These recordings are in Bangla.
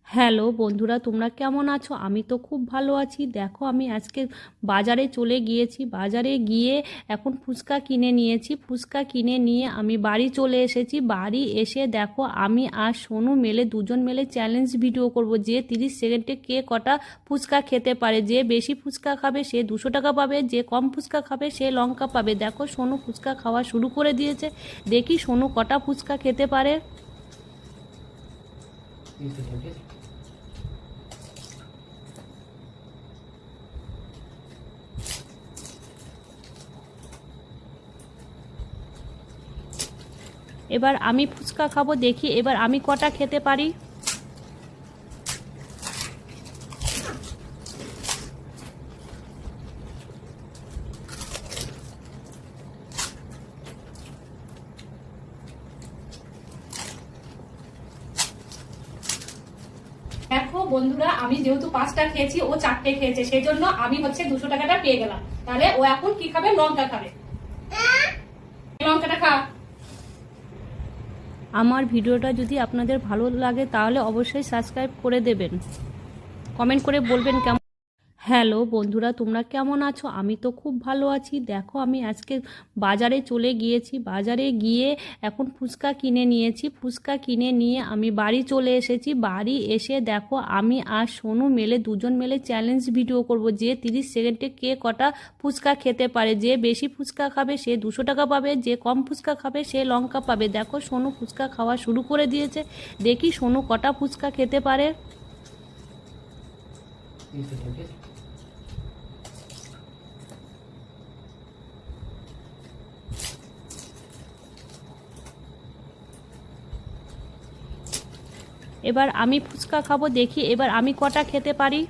হ্যালো বন্ধুরা, তোমরা কেমন আছো? আমি তো খুব ভালো আছি। দেখো, আমি আজকে বাজারে চলে গিয়েছি। বাজারে গিয়ে এখন ফুচকা কিনে নিয়েছি। ফুচকা কিনে নিয়ে আমি বাড়ি চলে এসেছি। বাড়ি এসে দেখো, আমি আর সোনু মিলে দুজন মিলে চ্যালেঞ্জ ভিডিও করব যে 30 সেকেন্ডে কে কটা ফুচকা খেতে পারে। যে বেশি ফুচকা খাবে সে 200 টাকা পাবে, যে কম ফুচকা খাবে সে লঙ্কা পাবে। দেখো, সোনু ফুচকা খাওয়া শুরু করে দিয়েছে। দেখি সোনু কটা ফুচকা খেতে পারে। এবার আমি ফুচকা খাবো, দেখি এবার আমি কটা খেতে পারি। দেখো বন্ধুরা, আমি যেহেতু 5টা খেয়েছি, ও 4টে খেয়েছে, সেজন্য আমি 200 টাকাটা পেয়ে গেলাম। তাহলে ও এখন কি খাবে? লঙ্কা খাবে। লঙ্কাটা খা। আমার ভিডিওটা যদি আপনাদের ভালো লাগে তাহলে অবশ্যই সাবস্ক্রাইব করে দেবেন, কমেন্ট করে বলবেন কেমন। হ্যালো বন্ধুরা, তোমরা কেমন আছো? আমি তো খুব ভালো আছি। দেখো, আমি আজকে বাজারে চলে গিয়েছি। বাজারে গিয়ে এখন ফুচকা কিনে নিয়েছি। ফুচকা কিনে নিয়ে আমি বাড়ি চলে এসেছি। বাড়ি এসে দেখো, আমি আর সোনু মিলে দুজন মিলে চ্যালেঞ্জ ভিডিও করব যে 30 সেকেন্ডে কে কটা ফুচকা খেতে পারে। যে বেশি ফুচকা খাবে সে 200 টাকা পাবে, যে কম ফুচকা খাবে সে লঙ্কা পাবে। দেখো, সোনু ফুচকা খাওয়া শুরু করে দিয়েছে। দেখি সোনু কটা ফুচকা খেতে পারে। এবার আমি ফুচকা খাবো, দেখি এবার আমি কটা খেতে পারি।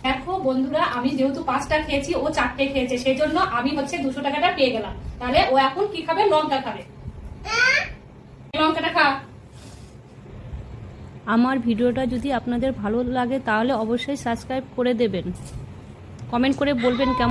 দেখো বন্ধুরা, আমি যেহেতু 5টা খেয়েছি, ও 4টে খেয়েছে, সেজন্য আমি 200 টাকাটা পেয়ে গেলাম। তাহলে ও এখন কি খাবে? লঙ্কা খাবে। লঙ্কাটা খা। আমার ভিডিওটা যদি আপনাদের ভালো লাগে তাহলে অবশ্যই সাবস্ক্রাইব করে দেবেন, কমেন্ট করে বলবেন কেমন।